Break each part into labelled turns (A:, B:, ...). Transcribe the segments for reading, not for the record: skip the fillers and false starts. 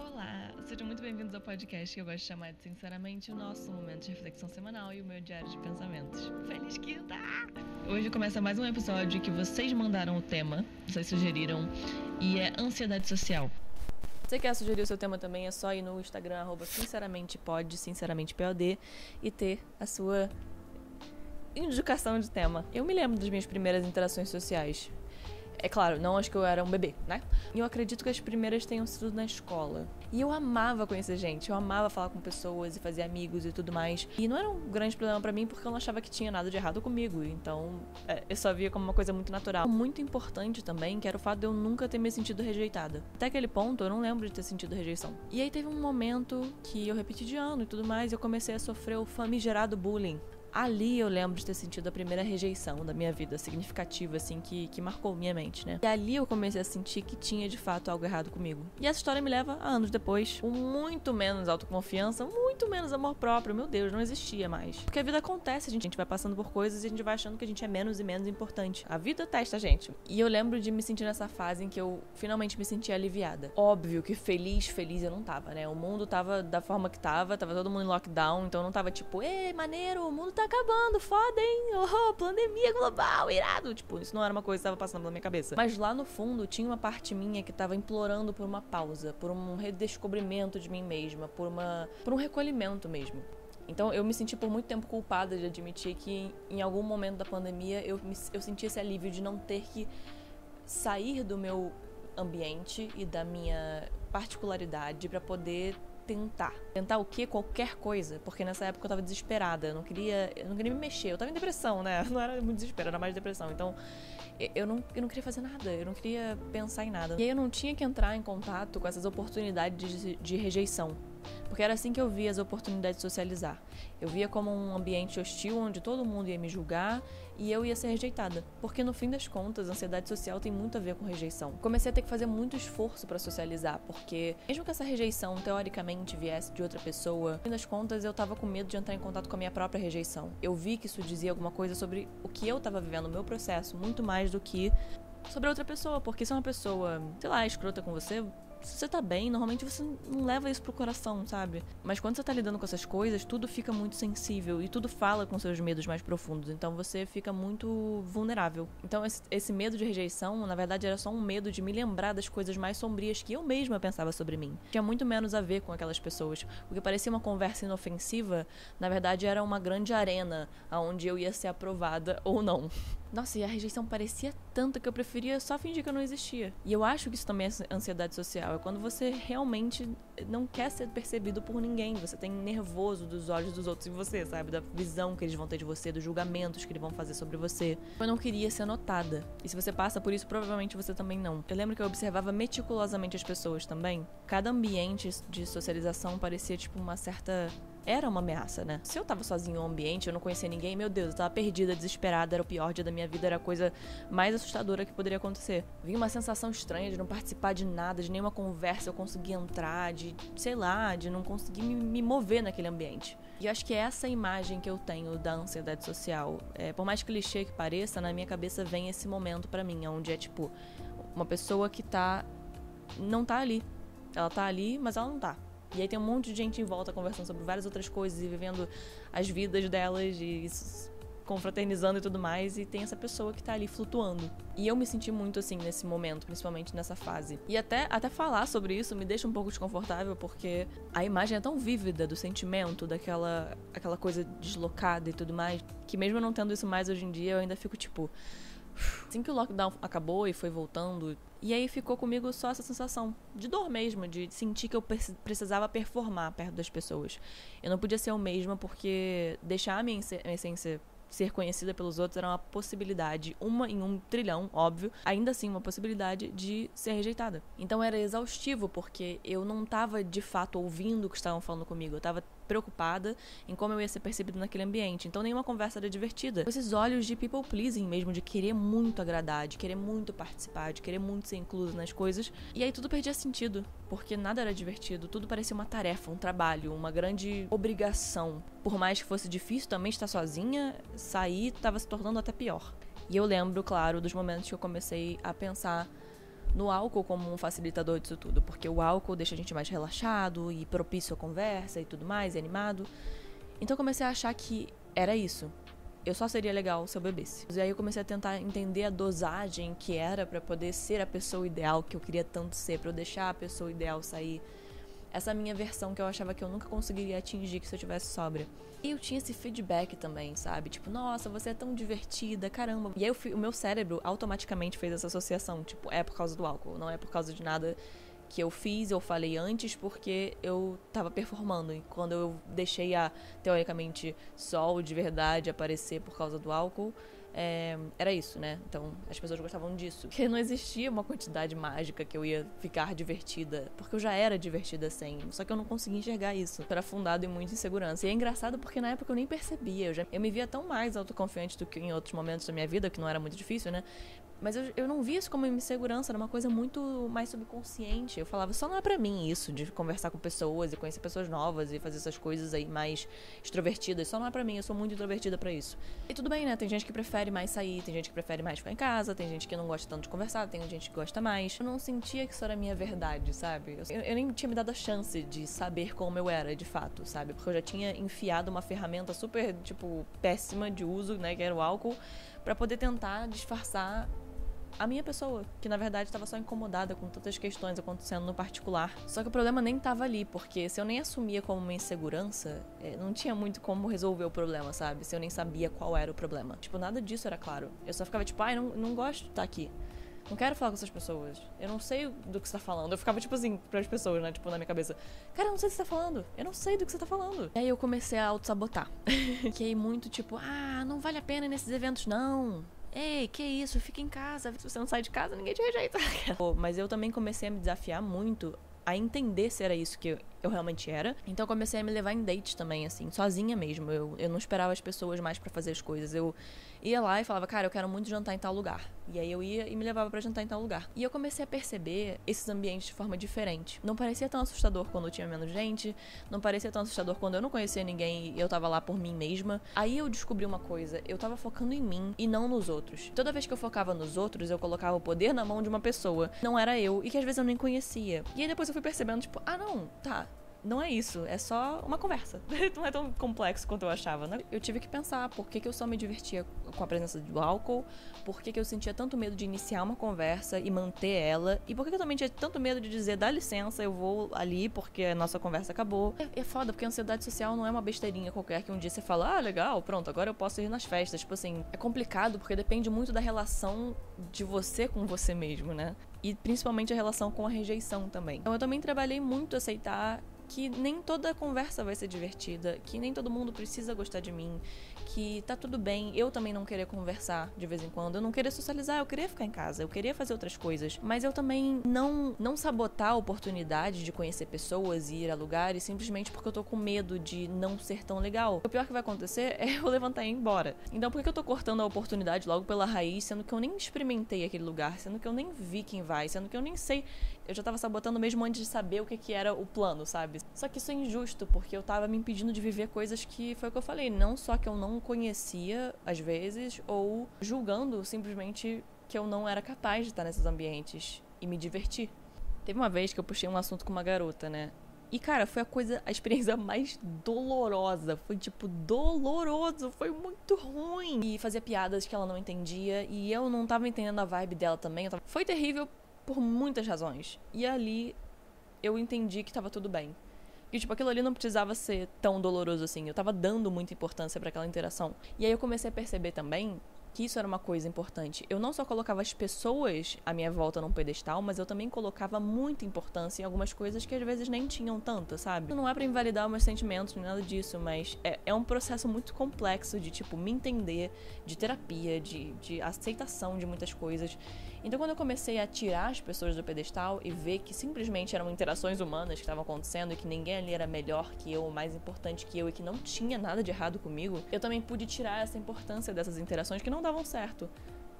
A: Olá, sejam muito bem-vindos ao podcast que eu gosto de chamar de Sinceramente o nosso momento de reflexão semanal e o meu diário de pensamentos. Feliz quinta! Hoje começa mais um episódio que vocês mandaram o tema, vocês sugeriram, e é ansiedade social. Se você quer sugerir o seu tema também, é só ir no Instagram, @sinceramentepod, sinceramente-pod, e ter a sua indicação de tema. Eu me lembro das minhas primeiras interações sociais. É claro, não acho que eu era um bebê, né? E eu acredito que as primeiras tenham sido na escola. E eu amava conhecer gente, eu amava falar com pessoas e fazer amigos e tudo mais. E não era um grande problema pra mim porque eu não achava que tinha nada de errado comigo. Então, eu só via como uma coisa muito natural. Muito importante também, que era o fato de eu nunca ter me sentido rejeitada. Até aquele ponto, eu não lembro de ter sentido rejeição. E aí teve um momento que eu repeti de ano e tudo mais, e eu comecei a sofrer o famigerado bullying. Ali eu lembro de ter sentido a primeira rejeição da minha vida, significativa, assim, que marcou minha mente, né? E ali eu comecei a sentir que tinha, de fato, algo errado comigo. E essa história me leva a anos depois, com muito menos autoconfiança, muito menos amor próprio. Meu Deus, não existia mais. Porque a vida acontece, a gente vai passando por coisas e a gente vai achando que a gente é menos e menos importante. A vida testa a gente. E eu lembro de me sentir nessa fase em que eu finalmente me senti aliviada. Óbvio que feliz eu não tava, né? O mundo tava da forma que tava todo mundo em lockdown, então não tava tipo, ei, maneiro, o mundo tá acabando, foda, hein? Oh, pandemia global, irado. Tipo, isso não era uma coisa que tava passando pela minha cabeça. Mas lá no fundo tinha uma parte minha que tava implorando por uma pausa, por um redescobrimento de mim mesma, por um recolhimento mesmo. Então eu me senti por muito tempo culpada de admitir que em algum momento da pandemia eu senti esse alívio de não ter que sair do meu ambiente e da minha particularidade pra poder tentar o quê? Qualquer coisa, porque nessa época eu tava desesperada, eu não queria me mexer, eu tava em depressão, né? Não era muito desespero, era mais depressão. Então eu não queria fazer nada, eu não queria pensar em nada. E aí eu não tinha que entrar em contato com essas oportunidades de rejeição, porque era assim que eu via as oportunidades de socializar. Eu via como um ambiente hostil onde todo mundo ia me julgar e eu ia ser rejeitada. Porque no fim das contas, a ansiedade social tem muito a ver com rejeição. Comecei a ter que fazer muito esforço pra socializar, porque mesmo que essa rejeição teoricamente viesse de outra pessoa, no fim das contas eu tava com medo de entrar em contato com a minha própria rejeição. Eu vi que isso dizia alguma coisa sobre o que eu tava vivendo no meu processo, muito mais do que sobre outra pessoa. Porque se uma pessoa, sei lá, escrota com você, se você tá bem, normalmente você não leva isso pro coração, sabe? Mas quando você tá lidando com essas coisas, tudo fica muito sensível e tudo fala com seus medos mais profundos. Então você fica muito vulnerável. Então esse medo de rejeição, na verdade, era só um medo de me lembrar das coisas mais sombrias que eu mesma pensava sobre mim. Tinha muito menos a ver com aquelas pessoas. O que parecia uma conversa inofensiva, na verdade, era uma grande arena onde eu ia ser aprovada ou não. Nossa, e a rejeição parecia tanta que eu preferia só fingir que eu não existia. E eu acho que isso também é ansiedade social. É quando você realmente não quer ser percebido por ninguém. Você tem nervoso dos olhos dos outros em você, sabe? Da visão que eles vão ter de você, dos julgamentos que eles vão fazer sobre você. Eu não queria ser notada. E se você passa por isso, provavelmente você também não. Eu lembro que eu observava meticulosamente as pessoas também. Cada ambiente de socialização parecia tipo uma certa... Era uma ameaça, né? Se eu tava sozinho no ambiente, eu não conhecia ninguém, meu Deus, eu tava perdida, desesperada, era o pior dia da minha vida, era a coisa mais assustadora que poderia acontecer. Vinha uma sensação estranha de não participar de nada, de nenhuma conversa eu conseguir entrar, de, sei lá, de não conseguir me mover naquele ambiente. E eu acho que é essa imagem que eu tenho da ansiedade social. Por mais clichê que pareça, na minha cabeça vem esse momento pra mim, onde é tipo, uma pessoa que não tá ali. Ela tá ali, mas ela não tá. E aí tem um monte de gente em volta conversando sobre várias outras coisas e vivendo as vidas delas e confraternizando e tudo mais, e tem essa pessoa que tá ali flutuando. E eu me senti muito assim nesse momento, principalmente nessa fase. E até falar sobre isso me deixa um pouco desconfortável, porque a imagem é tão vívida do sentimento, aquela coisa deslocada e tudo mais, que mesmo eu não tendo isso mais hoje em dia, eu ainda fico tipo... Assim que o lockdown acabou e foi voltando, e aí ficou comigo só essa sensação de dor mesmo, de sentir que eu precisava performar perto das pessoas. Eu não podia ser eu mesma, porque deixar a minha essência ser conhecida pelos outros era uma possibilidade, uma em 1 trilhão, óbvio, ainda assim uma possibilidade de ser rejeitada. Então era exaustivo, porque eu não tava de fato ouvindo o que estavam falando comigo, eu tava preocupada em como eu ia ser percebida naquele ambiente, então nenhuma conversa era divertida. Esses olhos de people pleasing mesmo, de querer muito agradar, de querer muito participar, de querer muito ser incluso nas coisas, e aí tudo perdia sentido, porque nada era divertido, tudo parecia uma tarefa, um trabalho, uma grande obrigação. Por mais que fosse difícil também estar sozinha, sair estava se tornando até pior. E eu lembro, claro, dos momentos que eu comecei a pensar
B: no álcool como um facilitador disso tudo, porque o álcool deixa a gente mais relaxado e propício à conversa e tudo mais, e animado. Então eu comecei a achar que era isso. Eu só seria legal se eu bebesse. E aí eu comecei a tentar entender a dosagem que era pra poder ser a pessoa ideal que eu queria tanto ser, pra eu deixar a pessoa ideal sair. Essa minha versão que eu achava que eu nunca conseguiria atingir se eu tivesse sóbria. E eu tinha esse feedback também, sabe? Tipo, nossa, você é tão divertida, caramba. E aí o meu cérebro automaticamente fez essa associação. Tipo, é por causa do álcool, não é por causa de nada que eu fiz, eu falei antes, porque eu tava performando. E quando eu deixei a, teoricamente, sol de verdade aparecer por causa do álcool, era isso, né? Então, as pessoas gostavam disso. Porque não existia uma quantidade mágica que eu ia ficar divertida, porque eu já era divertida sem. Só que eu não conseguia enxergar isso. Eu era fundado em muita insegurança. E é engraçado porque na época eu nem percebia. Eu me via tão mais autoconfiante do que em outros momentos da minha vida, que não era muito difícil, né? Mas eu não via isso como insegurança, era uma coisa muito mais subconsciente. Eu falava, só não é pra mim isso, de conversar com pessoas e conhecer pessoas novas e fazer essas coisas aí mais extrovertidas. Só não é pra mim, eu sou muito introvertida pra isso. E tudo bem, né? Tem gente que prefere mais sair, tem gente que prefere mais ficar em casa, tem gente que não gosta tanto de conversar, tem gente que gosta mais. Eu não sentia que isso era a minha verdade, sabe? Eu nem tinha me dado a chance de saber como eu era, de fato, sabe? Porque eu já tinha enfiado uma ferramenta super, tipo, péssima de uso, né? Que era o álcool, pra poder tentar disfarçar a minha pessoa, que na verdade estava só incomodada com tantas questões acontecendo no particular. Só que o problema nem estava ali, porque se eu nem assumia como uma insegurança, não tinha muito como resolver o problema, sabe? Se eu nem sabia qual era o problema. Tipo, nada disso era claro. Eu só ficava tipo, ai, não gosto de estar aqui. Não quero falar com essas pessoas. Eu não sei do que você tá falando. Eu ficava, tipo assim, pras pessoas, né? Tipo, na minha cabeça. Cara, eu não sei o que você tá falando. Eu não sei do que você tá falando. E aí eu comecei a auto-sabotar. Fiquei muito tipo, não vale a pena ir nesses eventos, não. Ei, que isso? Fica em casa. Se você não sai de casa, ninguém te rejeita. Mas eu também comecei a me desafiar muito a entender se era isso que eu realmente era. Então eu comecei a me levar em dates também, assim, sozinha mesmo. Eu não esperava as pessoas mais pra fazer as coisas. Eu ia lá e falava, cara, eu quero muito jantar em tal lugar. E aí eu ia e me levava pra jantar em tal lugar. E eu comecei a perceber esses ambientes de forma diferente. Não parecia tão assustador quando tinha menos gente. Não parecia tão assustador quando eu não conhecia ninguém e eu tava lá por mim mesma. Aí eu descobri uma coisa. Eu tava focando em mim e não nos outros. Toda vez que eu focava nos outros, eu colocava o poder na mão de uma pessoa. Não era eu e que às vezes eu nem conhecia. E aí depois eu fui percebendo, tipo, não, tá. Não é isso, é só uma conversa. Não é tão complexo quanto eu achava, né? Eu tive que pensar por que eu só me divertia com a presença do álcool, por que eu sentia tanto medo de iniciar uma conversa e manter ela, e por que eu também tinha tanto medo de dizer, dá licença, eu vou ali porque a nossa conversa acabou. É foda, porque a ansiedade social não é uma besteirinha qualquer que um dia você fala, legal, pronto, agora eu posso ir nas festas. Tipo assim, é complicado porque depende muito da relação de você com você mesmo, né? E principalmente a relação com a rejeição também. Então eu também trabalhei muito a aceitar que nem toda conversa vai ser divertida, que nem todo mundo precisa gostar de mim, que tá tudo bem eu também não querer conversar de vez em quando, eu não querer socializar, eu queria ficar em casa, eu queria fazer outras coisas, mas eu também não sabotar a oportunidade de conhecer pessoas e ir a lugares simplesmente porque eu tô com medo de não ser tão legal. O pior que vai acontecer é eu levantar e ir embora. Então por que eu tô cortando a oportunidade logo pela raiz, sendo que eu nem experimentei aquele lugar, sendo que eu nem vi quem vai, sendo que eu nem sei, eu já tava sabotando mesmo antes de saber o que era o plano, sabe? Só que isso é injusto, porque eu tava me impedindo de viver coisas que, foi o que eu falei, não só que eu não conhecia, às vezes, ou julgando simplesmente que eu não era capaz de estar nesses ambientes e me divertir. Teve uma vez que eu puxei um assunto com uma garota, né? E, cara, foi a experiência mais dolorosa. Foi, tipo, doloroso. Foi muito ruim. E fazia piadas que ela não entendia, e eu não tava entendendo a vibe dela também. Foi terrível por muitas razões. E ali eu entendi que tava tudo bem. E, tipo, aquilo ali não precisava ser tão doloroso assim. Eu tava dando muita importância pra aquela interação. E aí eu comecei a perceber também que isso era uma coisa importante. Eu não só colocava as pessoas à minha volta num pedestal, mas eu também colocava muita importância em algumas coisas que às vezes nem tinham tanta, sabe? Não é pra invalidar os meus sentimentos, nem nada disso, mas é um processo muito complexo de, tipo, me entender, de terapia, de aceitação de muitas coisas. Então, quando eu comecei a tirar as pessoas do pedestal e ver que simplesmente eram interações humanas que estavam acontecendo e que ninguém ali era melhor que eu, mais importante que eu e que não tinha nada de errado comigo, eu também pude tirar essa importância dessas interações que não davam certo.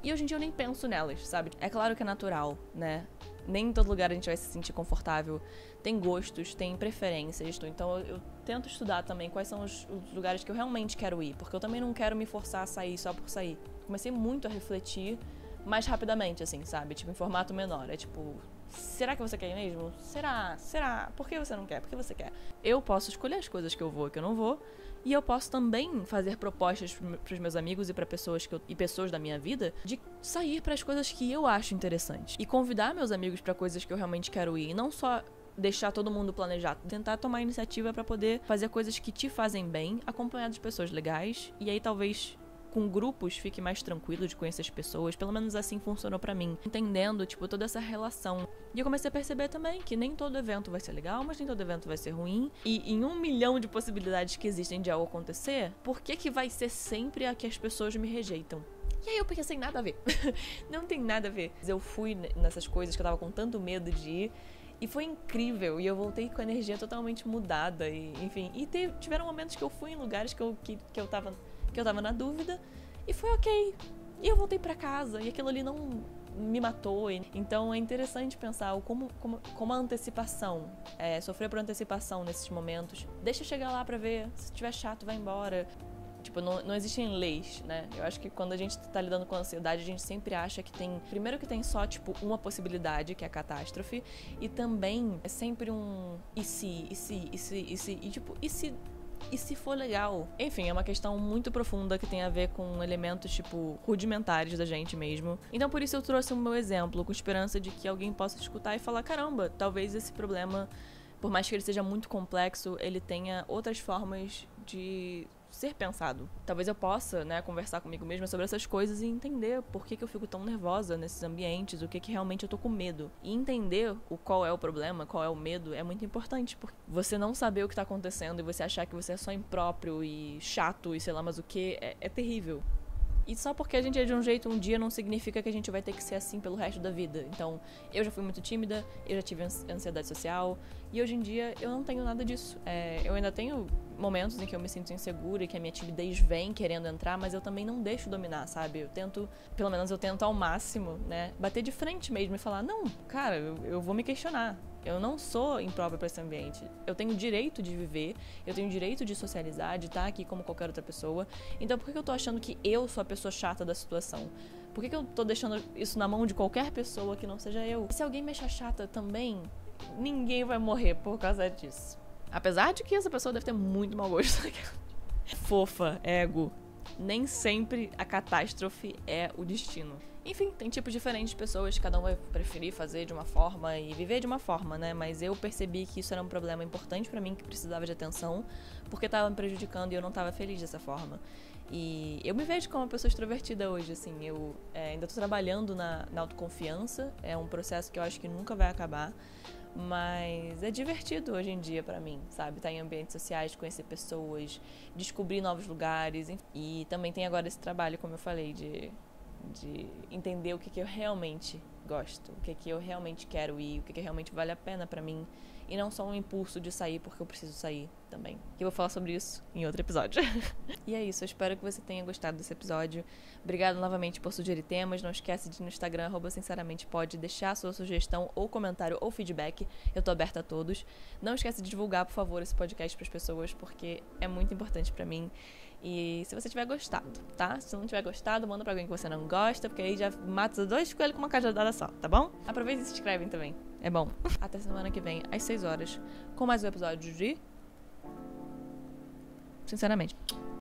B: E hoje em dia eu nem penso nelas, sabe? É claro que é natural, né? Nem em todo lugar a gente vai se sentir confortável. Tem gostos, tem preferências. Então eu tento estudar também quais são os lugares que eu realmente quero ir. Porque eu também não quero me forçar a sair só por sair. Comecei muito a refletir mais rapidamente, assim, sabe? Tipo, em formato menor. É tipo, será que você quer ir mesmo? Será? Por que você não quer? Por que você quer? Eu posso escolher as coisas que eu vou e que eu não vou. E eu posso também fazer propostas pros meus amigos e pra pessoas pessoas da minha vida de sair pras coisas que eu acho interessantes. E convidar meus amigos pra coisas que eu realmente quero ir. E não só deixar todo mundo planejado. Tentar tomar iniciativa pra poder fazer coisas que te fazem bem, acompanhado de pessoas legais. E aí talvez com grupos fique mais tranquilo de conhecer as pessoas. Pelo menos assim funcionou pra mim. Entendendo, tipo, toda essa relação. E eu comecei a perceber também que nem todo evento vai ser legal, mas nem todo evento vai ser ruim. E em 1 milhão de possibilidades que existem de algo acontecer, por que vai ser sempre a que as pessoas me rejeitam? E aí eu pensei, nada a ver. Não tem nada a ver. Eu fui nessas coisas que eu tava com tanto medo de ir. E foi incrível, e eu voltei com a energia totalmente mudada, e enfim. E tiveram momentos que eu fui em lugares que eu tava na dúvida, e foi ok. E eu voltei pra casa, e aquilo ali não me matou. Então é interessante pensar como a antecipação, sofrer por antecipação nesses momentos. Deixa eu chegar lá pra ver, se tiver chato, vai embora. Tipo, não existem leis, né? Eu acho que quando a gente tá lidando com ansiedade, a gente sempre acha que tem... Primeiro que tem só, tipo, uma possibilidade, que é a catástrofe. E também é sempre um... E se? E tipo, e se for legal? Enfim, é uma questão muito profunda que tem a ver com elementos, tipo, rudimentares da gente mesmo. Então, por isso eu trouxe o meu exemplo, com esperança de que alguém possa escutar e falar, caramba, talvez esse problema, por mais que ele seja muito complexo, ele tenha outras formas de ser pensado. Talvez eu possa, né, conversar comigo mesma sobre essas coisas e entender por que eu fico tão nervosa nesses ambientes, o que realmente eu tô com medo. E entender qual é o problema, qual é o medo, é muito importante, porque você não saber o que tá acontecendo e você achar que você é só impróprio e chato e sei lá mais o que, é terrível. E só porque a gente é de um jeito um dia não significa que a gente vai ter que ser assim pelo resto da vida. Então, eu já fui muito tímida, eu já tive ansiedade social, e hoje em dia eu não tenho nada disso. Eu ainda tenho momentos em que eu me sinto insegura e que a minha timidez vem querendo entrar, mas eu também não deixo dominar, sabe? Pelo menos eu tento ao máximo, né, bater de frente mesmo e falar, não, cara, eu vou me questionar. Eu não sou imprópria para esse ambiente. Eu tenho o direito de viver, eu tenho o direito de socializar, de estar aqui como qualquer outra pessoa. Então por que eu tô achando que eu sou a pessoa chata da situação? Por que eu tô deixando isso na mão de qualquer pessoa que não seja eu? Se alguém me achar chata também, ninguém vai morrer por causa disso. Apesar de que essa pessoa deve ter muito mau gosto. Fofa, ego. Nem sempre a catástrofe é o destino. Enfim, tem tipos diferentes de pessoas, cada um vai preferir fazer de uma forma e viver de uma forma, né? Mas eu percebi que isso era um problema importante pra mim, que precisava de atenção, porque tava me prejudicando e eu não tava feliz dessa forma. E eu me vejo como uma pessoa extrovertida hoje, assim, eu ainda tô trabalhando na autoconfiança, é um processo que eu acho que nunca vai acabar, mas é divertido hoje em dia pra mim, sabe? Estar em ambientes sociais, conhecer pessoas, descobrir novos lugares, e também tem agora esse trabalho, como eu falei, de entender o que eu realmente gosto, o que eu realmente quero ir, o que realmente vale a pena pra mim, e não só um impulso de sair porque eu preciso sair também. Eu vou falar sobre isso em outro episódio. E é isso, eu espero que você tenha gostado desse episódio. Obrigada novamente por sugerir temas. Não esquece de ir no Instagram, @sinceramente_pode, deixar sua sugestão ou comentário ou feedback. Eu tô aberta a todos. Não esquece de divulgar, por favor, esse podcast pras pessoas, porque é muito importante pra mim. E se você tiver gostado, tá? Se não tiver gostado, manda pra alguém que você não gosta, porque aí já mata 2 coelhos com uma cajadada só, tá bom? Aproveita e se inscrevem também. É bom. Até semana que vem, às 6 horas, com mais um episódio de... Sinceramente.